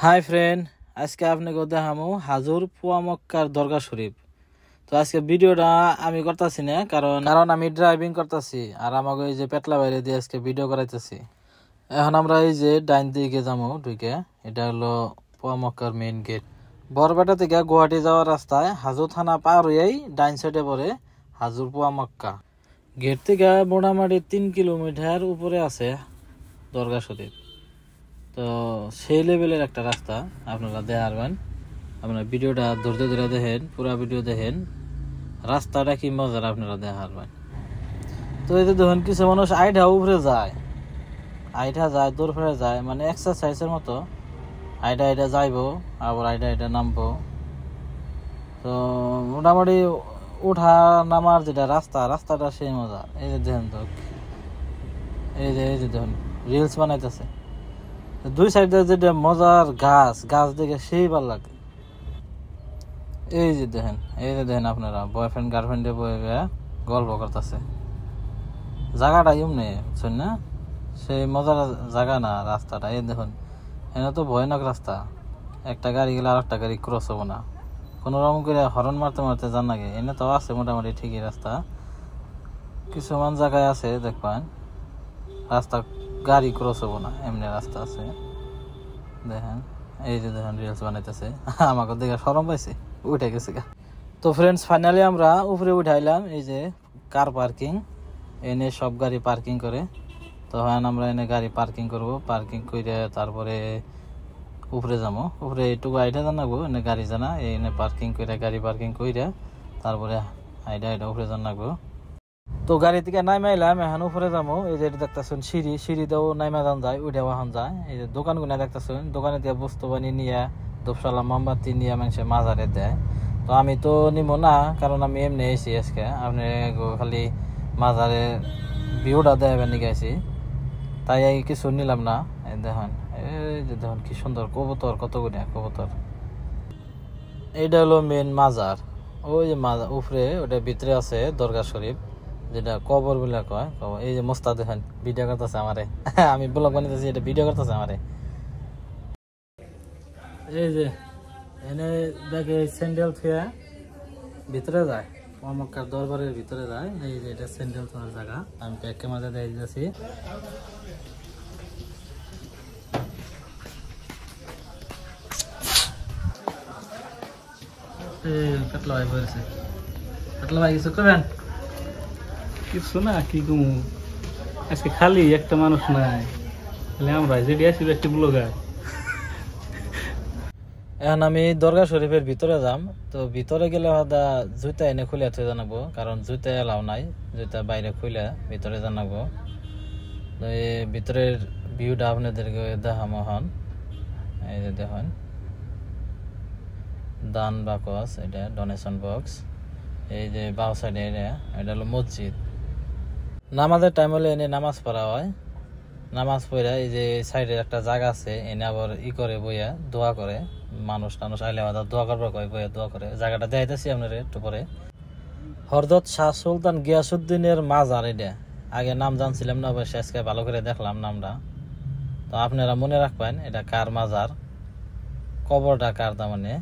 Hi friend, আজকে আপনাকে দেখামো হাজুর পুয়া মক্কার দরগা শরীফ। তো আজকে ভিডিওটা আমি করতেছি না, কারণ আমি ড্রাইভিং করতেছি আর আমাকে এই যে পেটলা বাইরে দিয়ে আজকে ভিডিও করাইতেছি। এখন আমরা এই যে ডাইন দিকে যাবো ঢুকে, এটা হলো পুয়া মক্কার মেইন গেট। বরপেটা থেকে গুয়াহাটি যাওয়ার রাস্তায় হাজু থানা পার হয়েই ডাইন সাইডে পড়ে হাজুর পুয়া মক্কা। গেট থেকে মোটামুটি 3 কিলোমিটার উপরে আছে দরগা শরীফ। তো সেই লেভেলের একটা রাস্তা আপনারা দেখবেন। আপনারা ভিডিওটা ধৈর্য ধরে দেখেন, পুরা ভিডিও দেখেন, রাস্তাটা কি মজার আপনারা দেখবেন। তো এই যে দেখুন কিছু মানুষ আইঠা উপরে যায়, দৌড় ফেরে যায়, মানে এক্সারসাইজের মতো আইটা যাইবো আবার আইটা নামবো। তো মোটামুটি উঠা নামার যেটা রাস্তাটা সেই মজা। এই যে দেখেন, তো এই যে দেখুন রিলস বানাইতেছে। দুই সাইডে যেটা মজার গাছ দেখে সেই ভালো লাগে। এই যে দেখেন আপনারা বয়ফ্রেন্ড গার্লফ্রেন্ডে বয়ে গল্প করতেছে। জায়গাটা এমনি বুঝছেন না, সেই মজার জায়গা না রাস্তাটা। এই দেখুন এনে তো ভয়ানক রাস্তা, একটা গাড়ি গেলে আর একটা গাড়ি ক্রস হবো না, কোনো রকম করে হরন মারতে যান নাকি। এনে তো আছে মোটামুটি ঠিকই রাস্তা, কিছুমান জায়গায় আছে দেখবেন রাস্তা গাড়ি ক্রস হবো না, এমনি রাস্তা আছে। দেখেন এই যে দেখেন রিলস বানাইতেছে, আমাকে দেখে শরম পাইছে, উঠে গেছে। তো ফ্রেন্ডস ফাইনালি আমরা উপরে উঠাইলাম। এই যে কার পার্কিং, এনে সব গাড়ি পার্কিং করে। তো হ্যাঁ আমরা এনে গাড়ি পার্কিং করব, পার্কিং করে তারপরে উপরে যাবো। উপরে এইটুকু আইডা জানাবো, এনে গাড়ি জানা এনে পার্কিং করে গাড়ি পার্কিং করে তারপরে আইডা উপরে জানাবো। তো গাড়ি থেকে নাইমাইলাম, এখন উপরে যাবো। এই যে দেখতেছেন সিঁড়িতেও নাইমা যান যায়, উঠে ওখান যায়। এই যে দোকানগুলো দেখতেছেন, দোকানে দিয়ে বস্তু বানি নিয়ে ধূপশালা মোমবাতি নিয়ে মানুষের মাজারে দেয়। তো আমি তো নিব না, কারণ আমি এমনি এসেছি আজকে আপনি খালি মাজারে ভিউটা দেখাবেন নিয়ে গেছি, তাই কিছু নিলাম না। দেখেন এই যে দেখুন কি সুন্দর কবুতর, কতগুলো কবুতর। এইটা হলো মেন মাজার। ওই যে মাজার উপরে ওটা ভিতরে আছে দরগা শরীফ, যেটা কবর বলে কয়। এই যে মোস্তা দেখেন ভিডিও করতেছে আমারে, আমি ব্লগ বানাইতেছি, এটা ভিডিও করতেছে আমারে। এই যে এনে দেখে স্যান্ডেল থুয়া ভিতরে যায়, মক্কার দরবারের ভিতরে যায়। এই যে এটা স্যান্ডেল থোয়ার জায়গা, আমি ব্যাক ক্যামেরা দিয়ে দিতেছি। কাটলা ভাই বলেছে, কাটলা ভাই কিছু করবেন? কিছু না, কি কমু, আজকে খালি একটা মানুষ নাই, তাহলে আমরা যেটি আসি একটি ব্লগার। এখন আমি দরগা শরীফের ভিতরে যাম। তো ভিতরে গেলে হয়তো জুতা এনে খুলে থুয়ে জানাবো, কারণ জুতা এলাও নাই, জুতা বাইরে খুলে ভিতরে জানাবো। তো এই ভিতরের ভিউটা আপনাদেরকে দেখাম এখন। এই যে দেখুন দান বাকস, এটা ডোনেশন বক্স। এই যে বাউ সাইডে এটা হলো মসজিদ। নামাজের টাইম হলে এনে নামাজ পড়া হয়। নামাজ পড়া এই যে সাইডে একটা জায়গা আছে, এনে আবার করে বইয়া দোয়া করে। মানুষ আইলে আমাদের দোয়া করবার কয়, বইয়া দোয়া করে। জায়গাটা দেখাইতেছি আপনার একটু পরে। হযরত শাহ সুলতান গিয়াসউদ্দিনের মাজার এটা। আগে নাম জানছিলাম না, অবশ্যই আজকে ভালো করে দেখলাম নামটা। তো আপনারা মনে রাখবেন এটা কার মাজার, কবরটা কার। তার মানে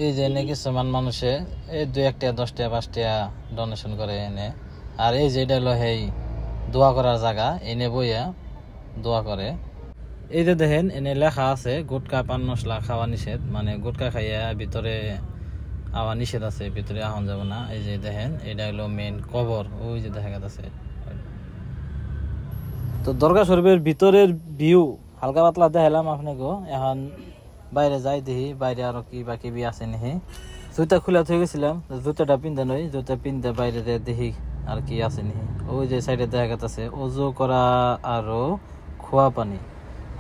এই যে এনে কিছুমান মানুষে এই 2 টাকা 10 টাকা 5 টাকা ডোনেশন করে এনে। আর এই যে এটা হলো এই দোয়া করার জায়গা, এনে বইয়া দোয়া করে। এই যে দেখেন এনে লেখা আছে গুটকা পান মশলা খাওয়া নিষেধ, মানে গুটকা খাইয়া ভিতরে আওয়া নিষেধ আছে, ভিতরে আহন যাব না। এই যে দেখেন এটা হলো মেন কবর, ওই যে দেখা যাচ্ছে। তো দরগা শরীফের ভিতরের ভিউ হালকা পাতলা দেখালাম আপনাকে। এখন বাইরে যাই দেখি বাইরে আরো কি বাকি বি আছে নাকি। জুতা খুলে থয়ে গেছিলাম, জুতাটা পিন্ধা নই, জুতা পিন্ধে বাইরে দেখি আর কি আছে নাকি। ওই যে সাইডে দেখা যাচ্ছে উজু করা আরো খোয়া পানি,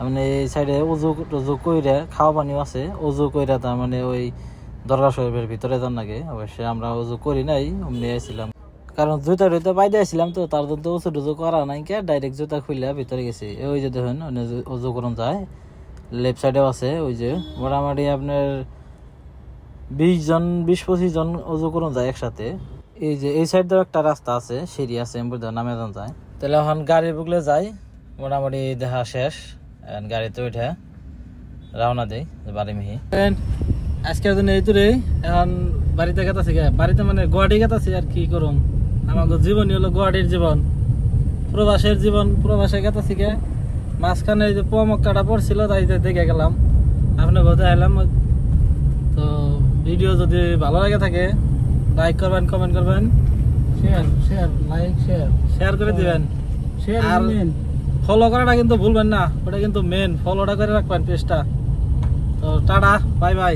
মানে এই সাইডে উজু কইরা খাওয়া পানিও আছে। উজু কইরা তার মানে ওই দরগা শরীফের ভিতরে যান নাকি। অবশ্যই আমরা উজু করি নাই, অমনি আইছিলাম, কারণ জুতা টুতা পাইতে আসছিলাম। তো তার জন্য উজু টুজু করা নাই, কে ডাইরেক্ট জুতা খুললে ভিতরে গেছি। ওই যে দেখুন উজু করুন যায়, লেফট সাইডেও আছে। ওই যে মোটামুটি আপনার 20-25 জন উজু করুন যায় একসাথে। এই যে এই সাইড দিয়ে একটা রাস্তা আছে, সিঁড়ি আছে, নামে যান যায়। তাহলে এখন গাড়ি বুকলে যাই, মোটামুটি দেখা শেষ। গাড়িতে উঠে রওনা দেই বাড়ি মিহি আজকের জন্য এই তোরে এখন বাড়িতে গেতাছি বাড়িতে মানে গুয়াহাটি গেতাছি আর কি করুম আমাকে জীবনই হলো গুয়াহাটির জীবন প্রবাসের জীবন প্রবাসে গেতাছি মাঝখানে যে পোয়া মক্কাটা পড়ছিল তাই দেখে গেলাম আপনার ঘরে এলাম তো ভিডিও যদি ভালো লাগে থাকে লাইক করবেন কমেন্ট করবেন শেয়ার করে দিবেন আর ফলো করাটা কিন্তু ভুলবেন না ওটা কিন্তু মেন ফলোটা করে রাখবেন পেজটা তো টাটা বাই বাই